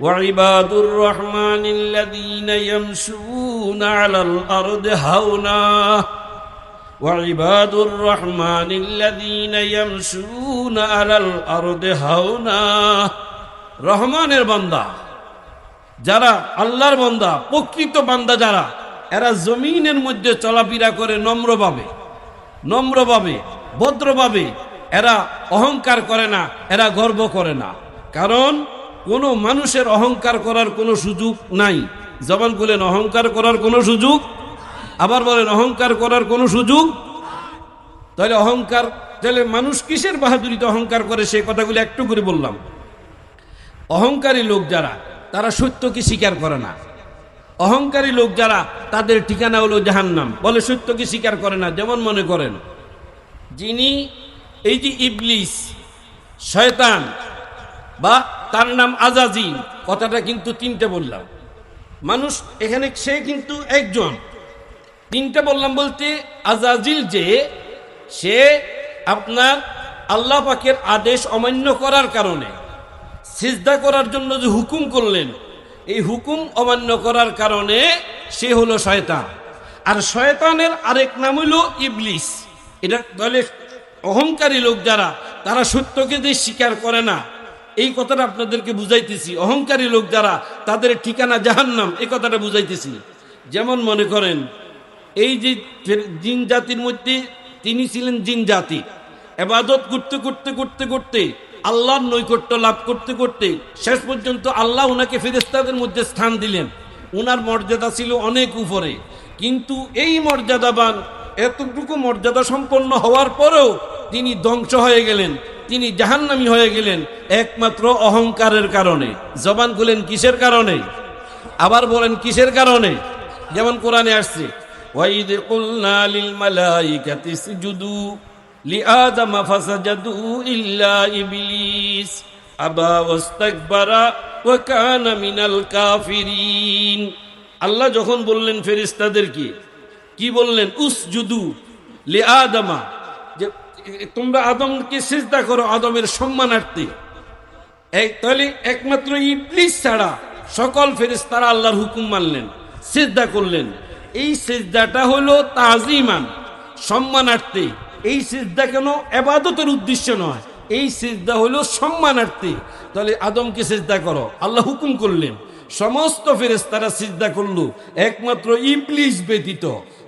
وعباد الرحمن الذين يمشون على الأرض هونا وعباد الرحمن الذين يمشون على الأرض هونا রহমানের বান্দা যারা, আল্লাহর বান্দা, প্রকৃত বান্দা যারা, এরা জমিনের মধ্যে চলাফেরা করে নম্রভাবে ভদ্রভাবে। এরা অহংকার করে না, এরা গর্ব করে না। কারণ কোনো মানুষের অহংকার করার কোনো সুযোগ নাই। জবান খুলেন, অহংকার করার কোনো সুযোগ। আবার বলেন, অহংকার করার কোনো সুযোগ। তাহলে মানুষ কিসের বাহাদুরিতে অহংকার করে সেই কথাগুলো একটু করে বললাম। অহংকারী লোক যারা, তারা সত্যকে স্বীকার করে না। অহংকারী লোক যারা, তাদের ঠিকানা হলো জাহান্নাম। বলে সত্যকে স্বীকার করে না। যেমন মনে করেন, যিনি এই যে ইবলিস, শয়তান, বা তার নাম আজাজিল, কথাটা কিন্তু তিনটে বললাম। মানুষ এখানে সে কিন্তু একজন। তিনটে বললাম বলতে, আজাজিল যে, সে আপনার আল্লাহ পাকের আদেশ অমান্য করার কারণে, সিজদা করার জন্য যে হুকুম করলেন, এই হুকুম অমান্য করার কারণে সে হলো শয়তান। আর শয়তানের আরেক নাম হলো ইবলিস। এটা তাহলে অহংকারী লোক যারা, তারা সত্যকে যে স্বীকার করে না, এই কথাটা আপনাদেরকে বুঝাইতেছি। অহংকারী লোক যারা, তাদের ঠিকানা জাহান্নাম, এই কথাটা বুঝাইতেছি। যেমন মনে করেন, এই যে জিন জাতির মধ্যে তিনি ছিলেন জিন জাতি, ইবাদত করতে করতে করতে করতে, আল্লাহর নৈকট্য লাভ করতে করতে শেষ পর্যন্ত আল্লাহ ওনাকে ফেরেশতাদের মধ্যে স্থান দিলেন। ওনার মর্যাদা ছিল অনেক উপরে, কিন্তু এই মর্যাদাবান, এতটুকু মর্যাদা সম্পন্ন হওয়ার পরেও তিনি ধ্বংস হয়ে গেলেন, তিনি জাহান্নামী হয়ে গেলেন একমাত্র অহংকারের কারণে। জবান খুলেন, কিসের কারণে? আবার বলেন, কিসের কারণে? যেমন কোরআনে আসছে, ওয়াইদ কুলনা লিল মালাইকাতি ইসজুদু লিআদাম ফাসাজাদু ইল্লা ইবলিস আবা ওয়াস্তাকবারা ওয়া কানা মিনাল কাফিরিন। আল্লাহ যখন বললেন ফেরেশতাদেরকে, কি বললেন? উসজুদু লিআদামা, যে তোমরা আদমকে সিজদা করো, আদমের সম্মানার্থে। তাহলে একমাত্র ইবলিস ছাড়া সকল ফেরেশতারা আল্লাহর হুকুম মানলেন, সিজদা করলেন। এই সিজদাটা হলো তাজিমান, সম্মানার্থে। এই সিজদা কেন? ইবাদতের উদ্দেশ্য নয়, এই সিজদা হলো সম্মানার্থে। তাহলে আদমকে সিজদা করো, আল্লাহ হুকুম করলেন, সমস্ত ফেরেশতারা সিজদা করলো, একমাত্র ইবলিস ব্যতীত।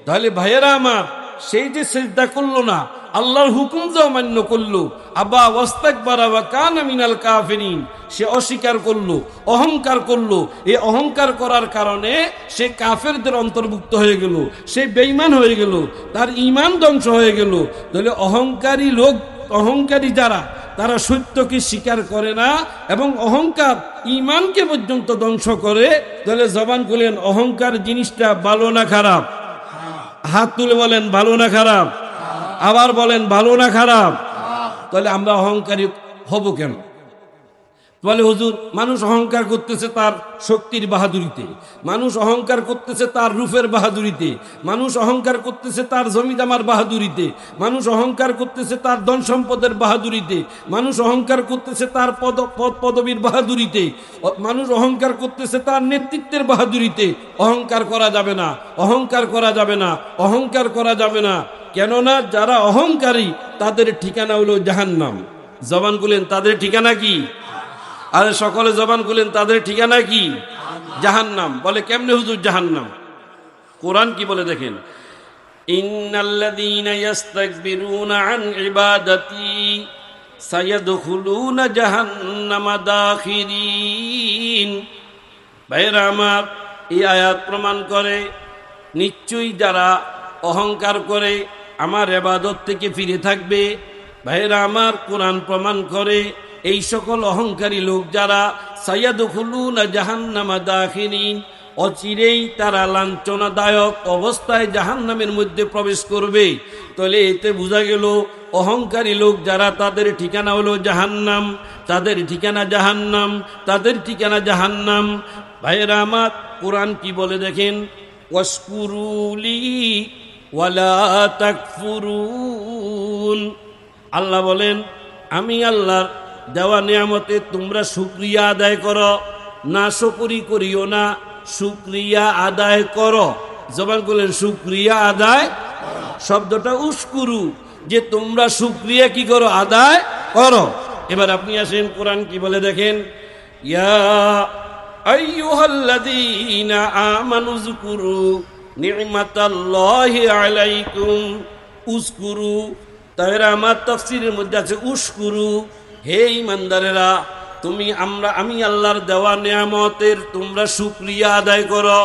তাহলে ভাইয়েরা আমার, সেই যে সিজদা করলো না, আল্লাহর হুকুম যে অমান্য করলো, আবা ওয়াস্তাকবারা ওয়া কানা মিনাল কাফিরিন, সে অস্বীকার করলো, অহংকার করলো। এই অহংকার করার কারণে সে কাফেরদের অন্তর্ভুক্ত হয়ে গেল, সে বেঈমান হয়ে গেল, তার ঈমান ধ্বংস হয়ে গেল। তাহলে অহংকারী লোক, অহংকারী যারা, তারা সত্যকে স্বীকার করে না এবং অহংকার ঈমানকে পর্যন্ত ধ্বংস করে। তাহলে জবান খুলেন, অহংকার জিনিসটা ভালো না খারাপ? হাত তুলে বলেন, ভালো না খারাপ? আবার বলেন, ভালো না খারাপ? তাহলে আমরা অহংকারী হব কেন? বলে হুজুর, মানুষ অহংকার করতেছে তার শক্তির বাহাদুরিতে, মানুষ অহংকার করতেছে তার রূপের বাহাদুরিতে, মানুষ অহংকার করতেছে তার জমিদামার বাহাদুরিতে, মানুষ অহংকার করতেছে তার ধন সম্পদের বাহাদুরিতে, মানুষ অহংকার করতেছে তার পদ পদবীর বাহাদুরিতে, মানুষ অহংকার করতেছে তার নেতৃত্বের বাহাদুরিতে। অহংকার করা যাবে না, অহংকার করা যাবে না, অহংকার করা যাবে না। কেননা যারা অহংকারী, তাদের ঠিকানা হলো জাহান্নাম। জবান খুলেন, তাদের ঠিকানা কি? আরে সকলে জবান খুলেন, তাদের ঠিকানা কি? জাহান্নাম। বলে কেমনে হুজুর জাহান্নাম? কোরআন কি বলে দেখেন, ইন্নাল্লাযীনা ইস্তাকবিরুনা আন ইবাদাতি সায়াদখুলুনা জাহান্নামা দাখিরিন। ভাইরা আমার, এই আয়াত প্রমাণ করে নিশ্চয়ই যারা অহংকার করে আমার ইবাদত থেকে ফিরে থাকবে। ভাইরা আমার, কোরআন প্রমাণ করে এই সকল অহংকারী লোক যারা সায়াদখুলুনা জাহান্নামা দাখিরিন, অচিরেই তারা লাঞ্ছনাদায়ক অবস্থায় জাহান্নামের মধ্যে প্রবেশ করবে। তাহলে এতে বোঝা গেল অহংকারী লোক যারা, তাদের ঠিকানা হলো জাহান্নাম, তাদের ঠিকানা জাহান্নাম, তাদের ঠিকানা জাহান্নাম। ভাইয়েরা আমার, কোরআন কি বলে দেখেন, ওয়াশকুরুলি ওয়ালা তাকফুরুন। আল্লাহ বলেন, আমি আল্লাহর দেওয়া নিয়ামতে তোমরা শুকরিয়া আদায় করো, নাশকরি করিও না, শুকরিয়া আদায় করো। জবান করলেন শুকরিয়া আদায়। শব্দটা উস্কুরু, যে তোমরা শুকরিয়া কি করো, আদায় করো। এবার আপনি আসেন কোরআন কি বলে দেখেন, ইয়া আইয়ুহাল্লাযীনা আমানু যকুরু নি'মাতাল্লাহি আলাইকুম উযকুরু। তাহলে আমার তাফসীরের মধ্যে আছে উশকুরু, হে ঈমানদারেরা আমি আল্লাহর দেওয়া নিয়ামতের তোমরা শুকরিয়া আদায় করো।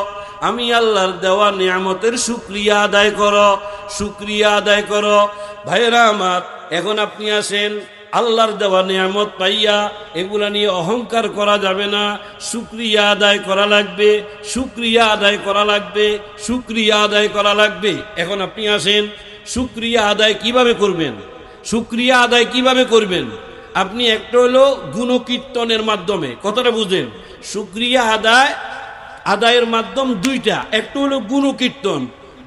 আমি আল্লাহর দেওয়া নিয়ামতের শুকরিয়া আদায় করো, শুকরিয়া আদায় করো। ভাইয়েরা আমার, এখন আপনি আসেন, আল্লাহর দেওয়া নিয়ামত পাইয়া এগুলা নিয়ে অহংকার করা যাবে না, শুকরিয়া আদায় করা লাগবে, শুকরিয়া আদায় করা লাগবে, শুকরিয়া আদায় করা লাগবে। এখন আপনি আসেন, শুকরিয়া আদায় কিভাবে করবেন? শুকরিয়া আদায় কিভাবে করবেন? আপনি একটা হলো গুণকীর্তনের মাধ্যমে, কথাটা বুঝেন। শুকরিয়া আদায়ের মাধ্যম দুইটা, একটা হলো গুণকীর্তন।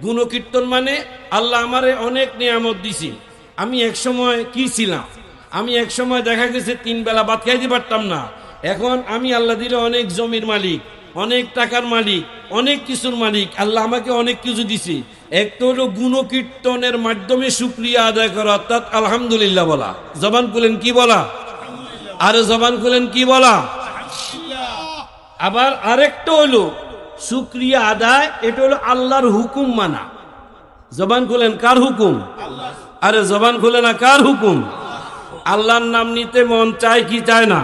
গুণকীর্তন মানে আল্লাহ আমারে অনেক নিয়ামত দিছি। আমি এক সময় কি ছিলাম, আমি এক সময় দেখা গেছে 3 বেলা ভাত খাইতে পারতাম না। এখন আমি আল্লাহ দিলে অনেক জমির মালিক, অনেক টাকার মালিক, অনেক কিছুর মালিক। আল্লাহ আমাকে অনেক কিছু দিছে। একটা হলো গুণকীর্তনের মাধ্যমে শুকরিয়া আদায় করা, অর্থাৎ আলহামদুলিল্লাহ বলা। জবান খুলেন কি বলা? আরে জবান খুলেন কি বলা? আবার আরেকটা হলো শুকরিয়া আদায়, এটা হলো আল্লাহর হুকুম মানা। জবান খুলেন, কার হুকুম? আরে জবান খুলে না, কার হুকুম? আল্লাহর নাম নিতে মন চায় কি চায় না?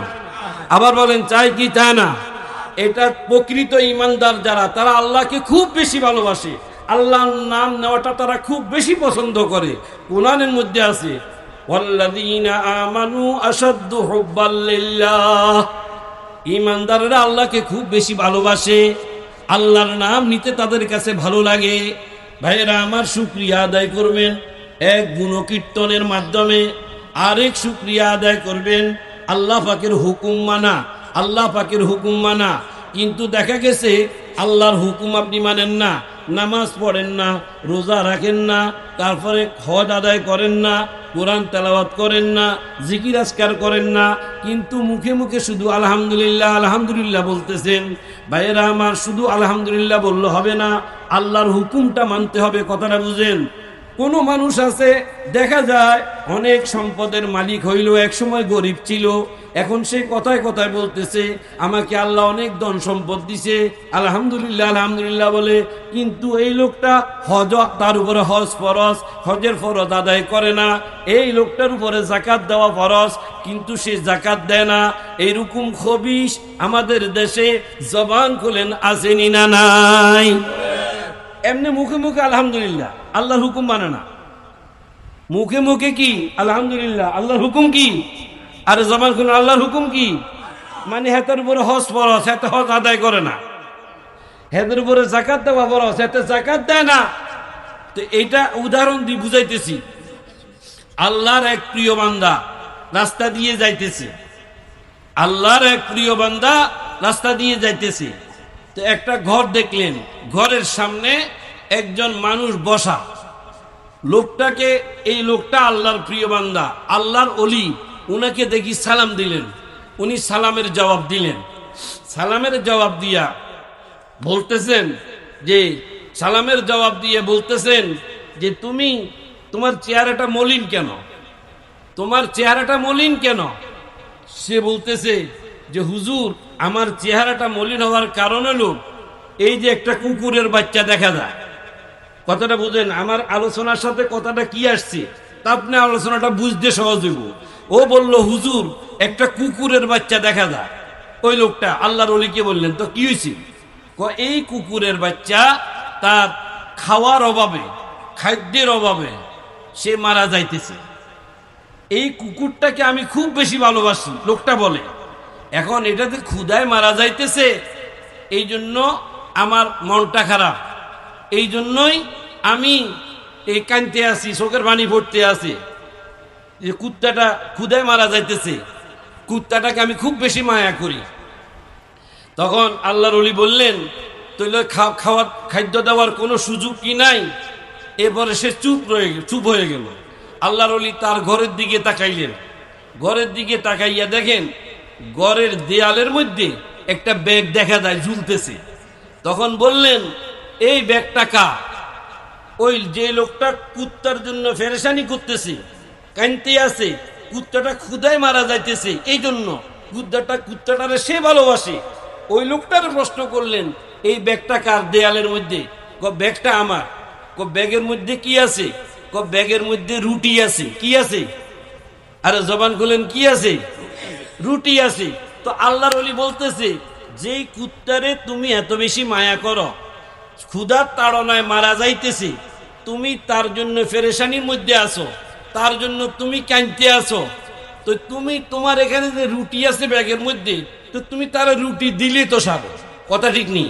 আবার বলেন, চায় কি চায় না? এটা প্রকৃত ঈমানদার যারা, তারা আল্লাহকে খুব বেশি ভালোবাসে, আল্লাহর নাম নেওয়াটা তারা খুব বেশি পছন্দ করে। কোরআনের মধ্যে আছে, ওয়াল্লাযীনা আমানু আশাদ্দু হুব্বাল লিল্লাহ। ঈমানদাররা আল্লাহকে খুব বেশি ভালোবাসে, আল্লাহর নাম নিতে তাদের কাছে ভালো লাগে। ভাইয়েরা আমার, শুকরিয়া আদায় করবেন এক গুণকীর্তনের মাধ্যমে, আরেক শুকরিয়া আদায় করবেন আল্লাহ পাকের হুকুম মানা, আল্লাহ পাকের হুকুম মানা। কিন্তু দেখা গেছে আল্লাহর হুকুম আপনি মানেন না, নামাজ পড়েন না, রোজা রাখেন না, তারপরে হজ আদায় করেন না, কোরআন তেলাওয়াত করেন না, জিকির আজকার করেন না, কিন্তু মুখে মুখে শুধু আলহামদুলিল্লাহ আলহামদুলিল্লাহ বলতেছেন। ভাইয়েরা আমার, শুধু আলহামদুলিল্লাহ বললে হবে না, আল্লাহর হুকুমটা মানতে হবে। কথাটা বুঝেন? কোনো মানুষ আছে দেখা যায় অনেক সম্পদের মালিক হইল, একসময় গরিব ছিল, এখন সে কথায় কথায় বলতেছে আমাকে আল্লাহ অনেক ধন সম্পদ দিছে, আলহামদুলিল্লাহ আলহামদুলিল্লাহ বলে। কিন্তু এই লোকটা হজ, তার উপরে হজ ফরজ, হজের ফরজ আদায় করে না। এই লোকটার উপরে জাকাত দেওয়া ফরজ, কিন্তু সে জাকাত দেয় না। এইরকম খবিশ আমাদের দেশে, জবান খুলেন, আসেনি না নাই? এমনি মুখে মুখে আলহামদুলিল্লাহ, আল্লাহর হুকুম মানে না। মুখে মুখে কি আলহামদুলিল্লাহ, আল্লাহর হুকুম কি? আরে জবান খুলেন, আল্লাহর হুকুম কি? মানে হেতের উপরে হজ ফরজ, হেতে হজ আদায় করে না। হেতের উপরে জাকাত দেওয়া ফরজ, হেতে জাকাত দেয় না। তো এইটা উদাহরণ দিয়ে বুঝাইতেছি। আল্লাহর এক প্রিয় বান্দা রাস্তা দিয়ে যাইতেছে, আল্লাহর এক প্রিয় বান্দা রাস্তা দিয়ে যাইতেছে। তো একটা ঘর দেখলেন, ঘরের সামনে একজন মানুষ বসা। লোকটাকে, এই লোকটা আল্লাহর প্রিয় বান্দা, আল্লাহর ওলি, উনাকে দেখি সালাম দিলেন। উনি সালামের জবাব দিলেন। সালামের জবাব দিয়া বলতেছেন যে, সালামের জবাব দিয়ে বলতেছেন যে তোমার চেহারাটা মলিন কেন? তোমার চেহারাটা মলিন কেন? সে বলতেছে যে হুজুর, আমার চেহারাটা মলিন হওয়ার কারণ হলো এই যে একটা কুকুরের বাচ্চা দেখা যায়। কথাটা বুঝেন, আমার আলোচনার সাথে কথাটা কি আসছে তা আপনি আলোচনাটা বুঝতে সহজ হইব। ও বলল হুজুর, একটা কুকুরের বাচ্চা দেখা যায়। ওই লোকটা আল্লাহর ওলিকে বললেন, তো কি হয়েছে? এই কুকুরের বাচ্চা তার খাওয়ার অভাবে, খাদ্যের অভাবে সে মারা যাইতেছে। এই কুকুরটাকে আমি খুব বেশি ভালোবাসি, লোকটা বলে। এখন এটাতে ক্ষুধায় মারা যাইতেছে, এই জন্য আমার মনটা খারাপ, এই জন্যই আমি এই কানতে আছি, চোখের পানি পড়তে আছে যে কুত্তাটা ক্ষুধায় মারা যাইতেছে, কুত্তাটাকে আমি খুব বেশি মায়া করি। তখন আল্লাহর ওলি বললেন, তাহলে খাওয়ার খাদ্য দেওয়ার কোনো সুযোগ কি নাই? এরপরে সে চুপ হয়ে গেল। আল্লাহর ওলি তার ঘরের দিকে তাকাইলেন। ঘরের দিকে তাকাইয়া দেখেন ঘরের দেয়ালের মধ্যে একটা ব্যাগ দেখা যায় ঝুলতেছে। তখন বললেন, এই ব্যাগটা কার? ওই যে লোকটা কুত্তার জন্য ফেরেশানি করতেছে, কানতে আছে, কুত্তাটা ক্ষুধায় মারা যাইতেছে, এই জন্য কুত্তাটারে সে ভালোবাসে, ওই লোকটার প্রশ্ন করলেন, এই ব্যাগটা কার দেয়ালের মধ্যে? ব্যাগটা আমার। ব্যাগের মধ্যে কি আছে? ব্যাগের মধ্যে রুটি আছে। কি আছে? আরে জবান খুলেন, কি আছে? রুটি আছে। তো আল্লাহর ওলি বলতেছে, যেই কুত্তারে তুমি এত বেশি মায়া করো, ক্ষুধার তাড়নায় মারা যাইতেছে, তুমি তার জন্য ফেরেশানির মধ্যে আছো, তার জন্য তুমি কাঁদতে আছো, তো তুমি তোমার এখানে যে রুটি আছে ব্যাগের মধ্যে, তো তুমি তার রুটি দিলে তো সারে। কথা ঠিক নেই?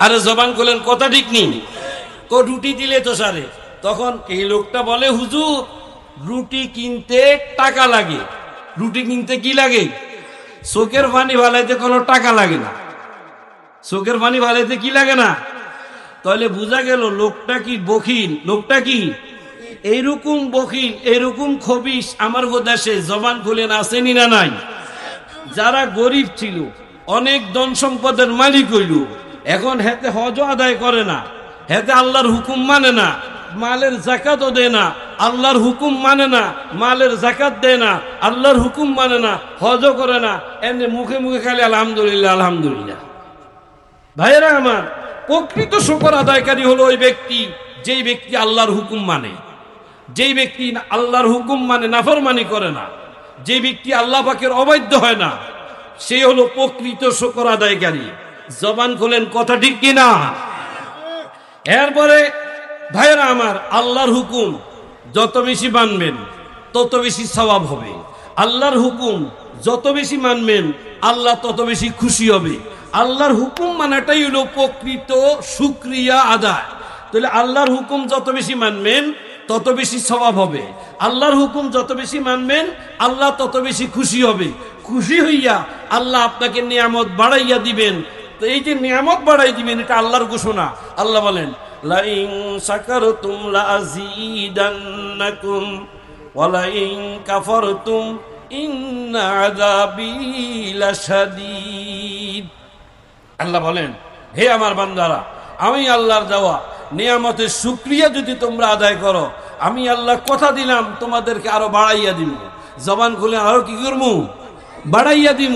আরে জবান খুলেন, কথা ঠিক নেই? রুটি দিলে তো সারে। তখন এই লোকটা বলে, হুজুর, রুটি কিনতে টাকা লাগে। রুটি কিনতে কি লাগে? চোখের পানি ভালাইতে কোনো টাকা লাগে না। চোখের পানি ভালাইতে কি লাগে না? তাহলে বোঝা গেল লোকটা কি বখিল, লোকটা কি এইরকম বখিল, এরকম খবিশ আমার দেশে জবান খুলেন আসেনি না নাই? যারা গরিব ছিল, অনেক ধন সম্পদের মালিক হইল, এখন হেতে হজ আদায় করে না, হেতে আল্লাহর হুকুম মানে না, মালের জাকাতও দেয় না, আল্লাহর হুকুম মানে না, মালের জাকাত দেয় না, আল্লাহর হুকুম মানে না, হজও করে না, এমনি মুখে মুখে খালি আলহামদুলিল্লাহ আলহামদুলিল্লাহ। ভাইয়েরা আমার, প্রকৃত শুকর আদায়কারী হলো ওই ব্যক্তি, যেই ব্যক্তি আল্লাহর হুকুম মানে, যেই ব্যক্তি আল্লাহর হুকুম মানে নাফরমানি করে না, যে ব্যক্তি আল্লাহ পাকের অবাধ্য হয় না, সে হলো প্রকৃত শুকর আদায়কারী। জবান খোলেন, কথা ঠিক কিনা? এরপরে ভাইয়েরা আমার, আল্লাহর হুকুম যত বেশি মানবেন তত বেশি সওয়াব হবে। আল্লাহর হুকুম যত বেশি মানবেন আল্লাহ তত বেশি খুশি হবে। আল্লাহর হুকুম মানাটাই হলো প্রকৃত শুকরিয়া আদায়। তাহলে আল্লাহর হুকুম যত বেশি মানবেন তত বেশি সওয়াব হবে। আল্লাহর হুকুম যত বেশি মানবেন আল্লাহ তত বেশি খুশি হবে। খুশি হইয়া আল্লাহ আপনাকে নিয়ামত বাড়াইয়া দিবেন। তো এই যে নিয়ামত বাড়াই দিবেন, এটা আল্লাহর ঘোষণা। আল্লাহ বলেন, লাইন শাকারতুম লাযীদান্নাকুম ওয়া লাইন কাফারতুম ইন্না আযাবী লাশাদীদ। আল্লাহ বলেন, হে আমার বান্দারা, আমি আল্লাহর দেওয়া নিয়ামতের শুকরিয়া যদি তোমরা আদায় করো, আমি আল্লাহ কথা দিলাম তোমাদেরকে আরো বাড়াইয়া দিব। জবান খুলে আরো কি করবো? বাড়াইয়া দিব।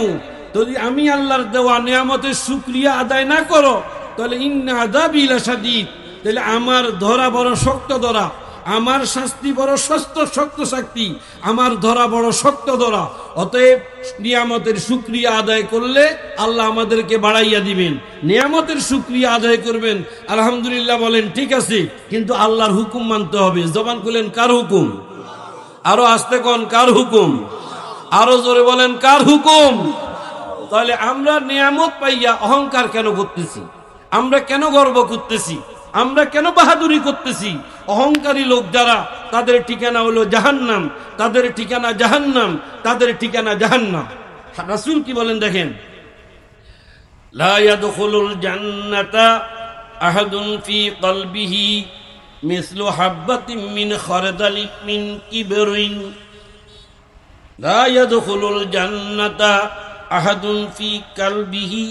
যদি আমি আল্লাহর দেওয়া নিয়ামতের শুকরিয়া আদায় না করো, তাহলে ইন্না আযাবী লাশাদীদ, তাহলে আমার ধরা বড় শক্ত ধরা, আমার শাস্তি বড় শক্ত শাস্তি, আমার ধরা বড় শক্ত ধরা। অতএব নিয়ামতের শুকরিয়া আদায় করলে আল্লাহ আমাদেরকে বাড়াইয়া দিবেন। নিয়ামতের শুকরিয়া আদায় করবেন, আলহামদুলিল্লাহ বলেন, ঠিক আছে, কিন্তু আল্লাহর হুকুম মানতে হবে। জবান খুলেন, কার হুকুম? আরো আস্তে কোন, কার হুকুম? আরো জোরে বলেন, কার হুকুম? তাহলে আমরা নিয়ামত পাইয়া অহংকার কেন করতেছি? আমরা কেন গর্ব করতেছি? আমরা কেন বাহাদুরি করতেছি? অহংকারী লোক যারা, তাদের ঠিকানা হলো জাহান্নাম, তাদের ঠিকানা জাহান্নাম, তাদের ঠিকানা জাহান্নাম। রাসূল কি বলেন দেখেন, লা ইয়াদখুলুল জান্নাতা আহাদুন ফি কলবিহি মিসলু হাববাতিন মিন খারদালিন মিন কিবরিন। লা ইয়াদখুলুল জান্নাতা আহাদুন ফি কলবিহি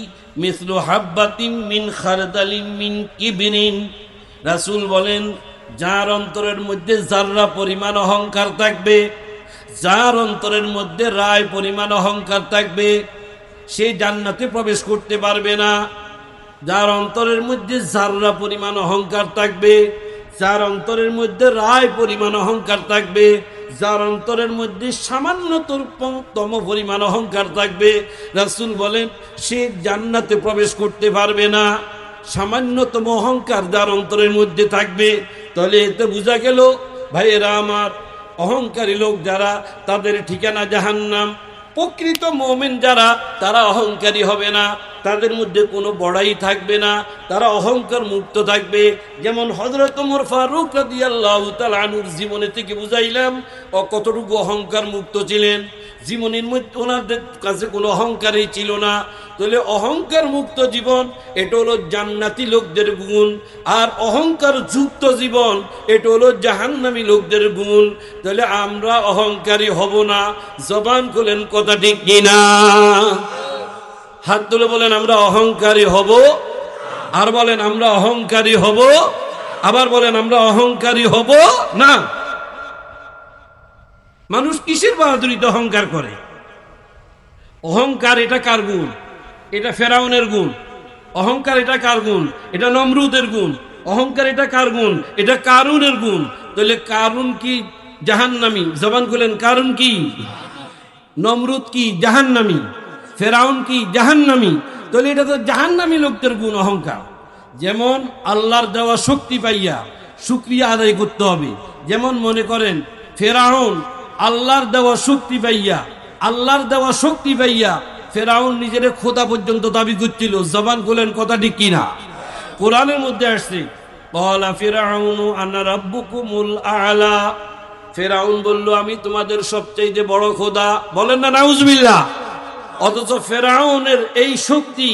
মিসলু হাববাতিন মিন খারদালিন মিন কিবরিন। রাসূল বলেন, যার অন্তরের মধ্যে জাররা পরিমাণ অহংকার থাকবে, যার অন্তরের মধ্যে রায় পরিমাণ অহংকার থাকবে, সে জান্নাতে প্রবেশ করতে পারবে না। যার অন্তরের মধ্যে জাররা পরিমাণ অহংকার থাকবে, যার অন্তরের মধ্যে রায় পরিমাণ অহংকার থাকবে, যার অন্তরের মধ্যে সামান্যতম পরিমাণ অহংকার থাকবে, রাসূল বলেন সে জান্নাতে প্রবেশ করতে পারবে না। সামান্যতম অহংকার যার অন্তরের মধ্যে থাকবে, তাহলে এতে বোঝা গেল ভাইয়েরা আমার, অহংকারী লোক যারা, তাদের ঠিকানা জাহান্নাম। প্রকৃত মুমিন যারা, তারা অহংকারী হবে না, তাদের মধ্যে কোনো বড়াই থাকবে না, তারা অহংকার মুক্ত থাকবে। যেমন হযরত ওমর ফারুক রাদিয়াল্লাহু তাআলা আনহুর জীবনে থেকে বুঝাইলাম ও কতটুকু অহংকার মুক্ত ছিলেন। জীবনের মধ্যে ওনাদের কাছে কোনো অহংকারই ছিল না। তাহলে অহংকার মুক্ত জীবন, এটা হলো জান্নাতি লোকদের গুণ। আর অহংকার যুক্ত জীবন, এটা হলো জাহান্নামী লোকদের গুণ। তাহলে আমরা অহংকারী হব না। জবান খুলেন, কথা ঠিক কিনা? হাত তুলে বলেন আমরা অহংকারী হব, আর বলেন আমরা অহংকারী হব, আবার বলেন আমরা অহংকারী হব না। মানুষ কিসের বাহাদুরিতে অহংকার করে? অহংকার এটা কার গুণ? এটা ফেরাউনের গুণ। অহংকার এটা কার গুণ? এটা নমরুদের গুণ। অহংকার এটা কার গুণ? এটা কারুনের গুণ। তাহলে কারুন কি জাহান্নামী? জবান খুলেন, কারুন কি? নমরুদ কি জাহান্নামী? ফেরাউন কি জাহান্নামী? তাহলে এটা তো জাহান্নামী লোকদের গুণ, অহংকার। যেমন আল্লাহর দেওয়া শক্তি পাইয়া শুকরিয়া আদায় করতে হবে। যেমন মনে করেন ফেরাউন আল্লাহর দেওয়া শক্তি পাইয়া, আল্লাহর দেওয়া শক্তি পাইয়া ফেরাউন নিজের খোদা পর্যন্ত দাবি করছিল। জবান খুলেন, কথা ঠিক কিনা? কোরআনের মধ্যে আসছে ক্বালা ফিরআউনু আনা রাব্বুকুমুল আ'লা। ফেরাউন বলল আমি তোমাদের সবচেয়ে বড় খোদা। বলেন না নাউজুবিল্লাহ। অথচ ফেরাউনের এই শক্তি,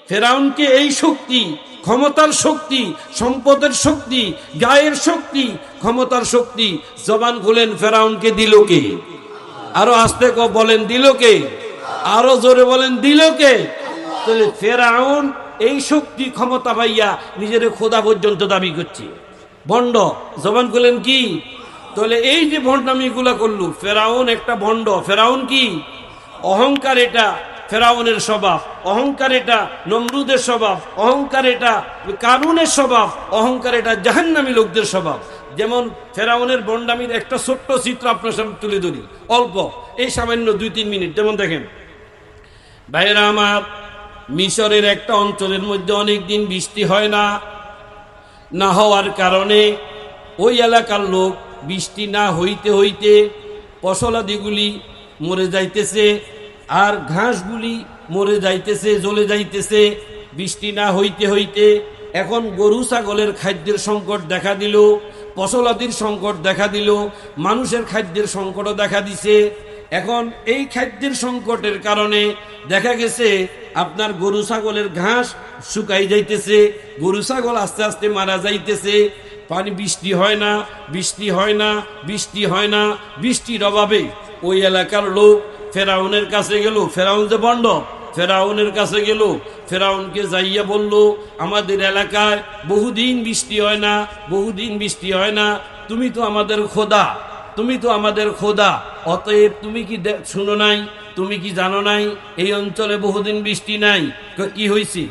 ফেরাউনকে এই শক্তি, ক্ষমতার শক্তি, সম্পদের শক্তি, গায়ের শক্তি, ক্ষমতার শক্তি, জবান খুলেন, ফেরাউনকে দিল কে? আরো আস্তে বলেন, দিল কে? আরো জোরে বলেন, দিল কে? তাহলে ফেরাউন এই শক্তি ক্ষমতা পাইয়া নিজের খোদা পর্যন্ত দাবি করছে। ভণ্ড। জবান খুলেন কি? তাহলে এই যে ভণ্ডামিগুলা করলো, ফেরাউন একটা ভণ্ড। ফেরাউন কি? অহংকার এটা ফেরাউনের স্বভাব, অহংকার এটা নমরুদের স্বভাব, অহংকার এটা কারুনের স্বভাব, অহংকার এটা জাহান্নামী লোকদের স্বভাব। যেমন ফেরাউনের ভণ্ডামির একটা ছোট্ট চিত্র আপনার সামনে তুলে ধরি, অল্প, এই সামান্য 2-3 মিনিট। যেমন দেখেন ভাইরা আমার, মিশরের একটা অঞ্চলের মধ্যে অনেক দিন বৃষ্টি হয় না। না হওয়ার কারণে ওই এলাকার লোক বৃষ্টি না হইতে হইতে ফসলাদিগুলি মরে যাইতেছে, আর ঘাসগুলি মরে যাইতেছে, জ্বলে যাইতেছে বৃষ্টি না হইতে হইতে। এখন গরু ছাগলের খাদ্যের সংকট দেখা দিল, ফসলাদির সংকট দেখা দিল, মানুষের খাদ্যের সংকটও দেখা দিছে। এখন এই খাদ্যের সংকটের কারণে দেখা গেছে আপনার গরু ছাগলের ঘাস শুকাই যাইতেছে, গরু ছাগল আস্তে আস্তে মারা যাইতেছে। পানি, বৃষ্টি হয় না, বৃষ্টি হয় না, বৃষ্টি হয় না। বৃষ্টির অভাবে ওই এলাকার লোক ফেরাউনের কাছে গেল। ফেরাউন যে ভণ্ড, ফেরাউনের কাছে গেল। ফেরাউনকে যাইয়া বলল আমাদের এলাকায় বহুদিন বৃষ্টি হয় না, বহুদিন বৃষ্টি হয় না। তুমি তো আমাদের খোদা, তুমি তো আমাদের খোদা, অতএব তুমি কি শুনো নাই, তুমি কি জানো নাই এই অঞ্চলে বহুদিন বৃষ্টি নাই? কি হয়েছে?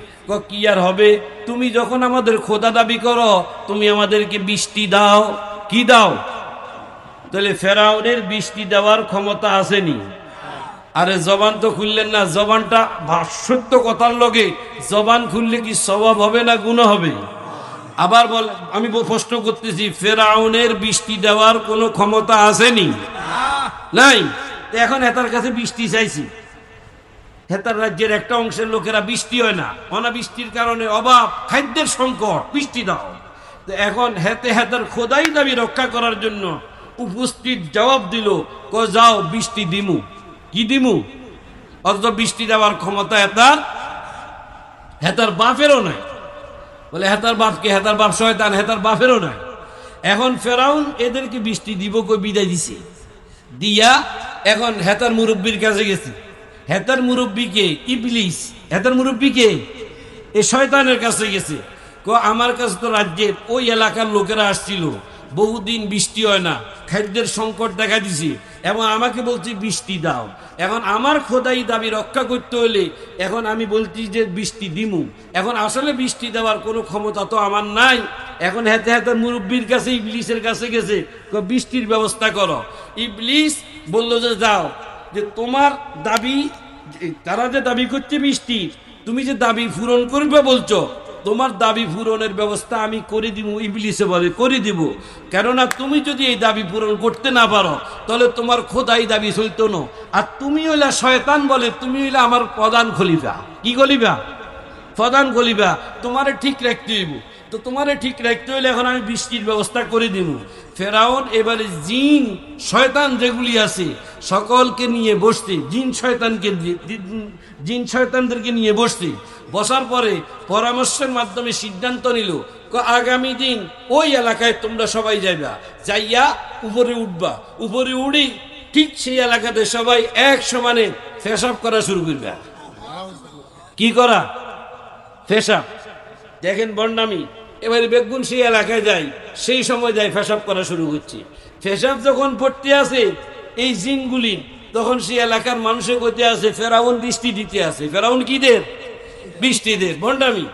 কি আর হবে? তুমি যখন আমাদের খোদা দাবি করো, তুমি আমাদেরকে বৃষ্টি দাও। কি দাও? তাহলে ফেরাউনের বৃষ্টি দেওয়ার ক্ষমতা আসেনি। আরে জবান তো খুললেন না। জবানটা সত্য কথার লগে জবান খুললে কি স্বভাব হবে না গুনাহ হবে? আবার বল, আমি প্রশ্ন করতেছি, ফেরাউনের বৃষ্টি দেওয়ার কোনো ক্ষমতা আসেনি? নাই। এখন হেতার কাছে বৃষ্টি চাইছি, হেতার রাজ্যের একটা অংশের লোকেরা বৃষ্টি হয় না, অনাবৃষ্টির কারণে অভাব, খাদ্যের সংকট, বৃষ্টি দাও। তো এখন হেতার খোদাই দাবি রক্ষা করার জন্য উপস্থিত জবাব দিল, যাও বৃষ্টি দিমু। কি দিমু? অথচ বৃষ্টি দেওয়ার ক্ষমতা হেতার বাপেরও নাই। বলে হেতার বাপকে, হেতার বাপ শয়তান, হেতার বাপেরও নাই। এখন ফেরাউন এদেরকে বৃষ্টি দিব কই বিদায় দিছে, দিয়া এখন হেতার মুরব্বীর কাছে গেছে। হেতার মুরব্বীকে ইবলিস, হেতার মুরব্বীকে এই শয়তানের কাছে গেছে। আমার কাছে তো রাজ্যের ওই এলাকার লোকেরা আসছিল, বহুদিন বৃষ্টি হয় না, খাদ্যের সংকট দেখা দিছে, এবং আমাকে বলছি বৃষ্টি দাও। এখন আমার খোদাই দাবি রক্ষা করতে হলে এখন আমি বলছি যে বৃষ্টি দিমু। এখন আসলে বৃষ্টি দেওয়ার কোনো ক্ষমতা তো আমার নাই। এখন হেতার মুরব্বীর কাছে, ইবলিসের কাছে গেছে, বৃষ্টির ব্যবস্থা করো। ইবলিস বলল যে যাও, যে তোমার দাবি, তারা যে দাবি করছে বৃষ্টি, তুমি যে দাবি পূরণ করবে বলছো, তোমার দাবি পূরণের ব্যবস্থা আমি করে দিব। ইবলিসে বলে করে দিব, কেননা তুমি যদি এই দাবি পূরণ করতে না পারো তাহলে তোমার খোদাই দাবি চলতো না। আর তুমি হইলা শয়তান, বলে তুমি হইলা আমার প্রধান খলিফা। কি খলিফা? প্রধান খলিফা। তোমারে ঠিক রাখতে হইব। তো তোমারে ঠিক রাখতে হইলে এখন আমি বৃষ্টির ব্যবস্থা করে দিব। ফেরাউন এবারে জিন শয়তান যেগুলি আছে সকলকে নিয়ে বসতে, জিন শয়তানদেরকে নিয়ে বসতে, বসার পরে পরামর্শের মাধ্যমে সিদ্ধান্ত নিল, আগামী দিন ওই এলাকায় তোমরা সবাই যাইবা, যাইয়া উপরে উঠবা, উপরে উড়ি ঠিক সেই এলাকাতে সবাই এক সমানে পেশাব করা শুরু করবে। কি করা? পেশাব। দেখেন বন্ডামি। এবারে বেগুন সেই এলাকায় যাই, সেই সময় যাই পেশাব করা শুরু করছে। পেশাব যখন পড়তে আসে এই জিনগুলি, তখন সেই এলাকার মানুষের কইতে আছে ফেরাউন বৃষ্টি দিতে আছে। ফেরাউন কি দের? বৃষ্টি দের। বন্ডামি।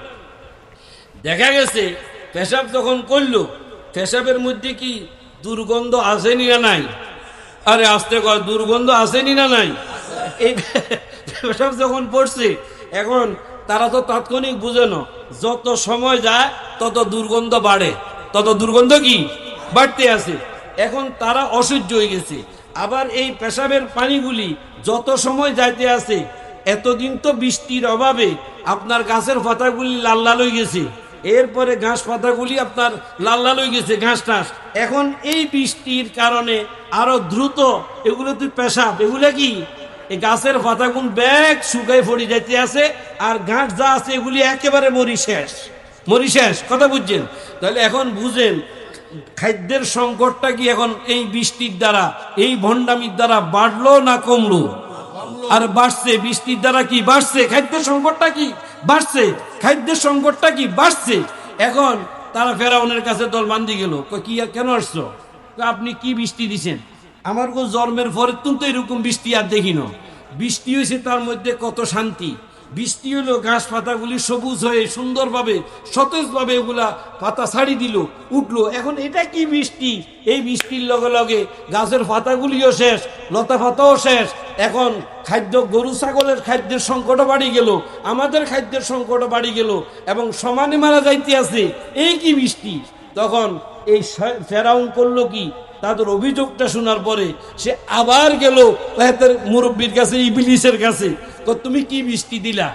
দেখা গেছে পেশাব যখন করলো, পেশাবের মধ্যে কি দুর্গন্ধ আসেনি না নাই? আরে আসতে কর, দুর্গন্ধ আসেনি না নাই? এই পেশাব যখন পড়ছে, এখন তারা তো তাৎক্ষণিক বুঝে না, যত সময় যায় তত দুর্গন্ধ বাড়ে, তত দুর্গন্ধ কি বাড়তে আছে। এখন তারা অসহ্য হয়ে গেছে। আবার এই পেশাবের পানিগুলি যত সময় যাইতে আছে, এতদিন তো বৃষ্টির অভাবে আপনার গাছের পাতাগুলি লাল লাল হয়ে গেছে, এরপরে ঘাস পাতাগুলি আপনার লাল লাল হয়ে গেছে, ঘাস টাস। এখন এই বৃষ্টির কারণে আরো দ্রুত এগুলো তুই পেশাব, এগুলো কি এই গাছের পাতাগুন ব্যাগ শুকাই ফড়ি যাইতে আছে, আর ঘাস যা আছে এগুলি একেবারে মরি শেষ, মরি শেষ। কথা বুঝছেন? তাহলে এখন বুঝেন খাদ্যের সংকটটা কি এখন এই বৃষ্টির দ্বারা, এই ভণ্ডামির দ্বারা বাড়লো না কমলো? আর বাড়ছে। বৃষ্টির দ্বারা কি বাড়ছে? খাদ্যের সংকটটা কি বাড়ছে? খাদ্যের সংকটটা কি বাড়ছে? এখন তারা ফেরাউনের কাছে দল বান্ধি গেল, কি কেন আসছো? আপনি কি বৃষ্টি দিছেন? আমার গো জন্মের পরে তো এরকম বৃষ্টি আর দেখি না। বৃষ্টি হয়েছে তার মধ্যে কত শান্তি। বৃষ্টি হলো ঘাস পাতাগুলি সবুজ হয়ে সুন্দরভাবে সতেজভাবে এগুলা পাতা ছাড়ি দিল, উঠলো। এখন এটা কি বৃষ্টি? এই বৃষ্টির লগে লগে গাছের পাতাগুলিও শেষ, লতা পাতাও শেষ। এখন খাদ্য, গরু ছাগলের খাদ্যের সংকটও বাড়ি গেল, আমাদের খাদ্যের সংকটও বাড়ি গেল, এবং সমানে মারা যাইতে আছে। এই কি বৃষ্টি? তখন এই ফেরাউন করলো কি? তাদের অভিযোগটা শোনার পরে সে আবার গেল তাদের মুরব্বীর কাছে, ইবলিসের কাছে। তুমি কি বৃষ্টি দিলা?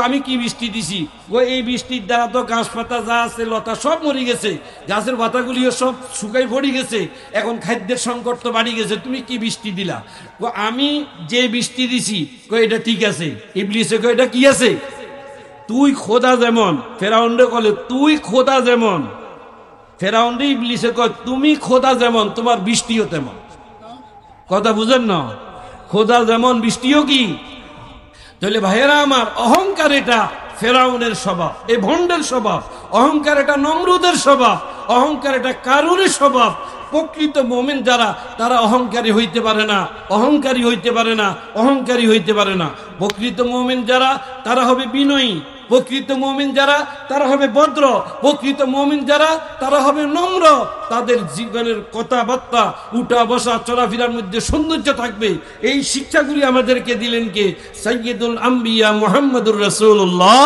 আমি কি বৃষ্টি দিছি? এই বৃষ্টির দ্বারা তো গাছ পাতা যা আছে লতা সব মরে গেছে, গাছের পাতাগুলিও সব শুকাই পড়ে গেছে, এখন খাদ্যের সংকট তো বাড়ি গেছে, তুমি কি বৃষ্টি দিলা? আমি যে বৃষ্টি দিছি এটা ঠিক আছে। ইবলিসে এটা কি আছে? তুই খোদা যেমন, ফেরাউন্ডে বলে তুই খোদা যেমন, ফেরাউন্ডে ইবলিসে কয় তুমি খোদা যেমন, তোমার বৃষ্টিও তেমন। কথা বুঝেন না? খোদা যেমন বৃষ্টিও কি? তাহলে ভাইয়েরা আমার, অহংকার এটা ফেরাউনের স্বভাব, এই ভণ্ডের স্বভাব। অহংকার এটা নমরুদের স্বভাব, অহংকার এটা কারুরের স্বভাব। প্রকৃত মুমিন যারা, তারা অহংকারী হইতে পারে না, অহংকারী হইতে পারে না, অহংকারী হইতে পারে না। প্রকৃত মুমিন যারা, তারা হবে বিনয়ী। প্রকৃত মুমিন যারা, তারা হবে ভদ্র। প্রকৃত মুমিন যারা, তারা হবে নম্র। তাদের জীবনের কথাবার্তা, উঠা বসা চলাফেরার মধ্যে সৌন্দর্য থাকবে। এই শিক্ষাগুলি আমাদেরকে দিলেন কে? সাইয়্যিদুল আম্বিয়া মুহাম্মদুর রাসূলুল্লাহ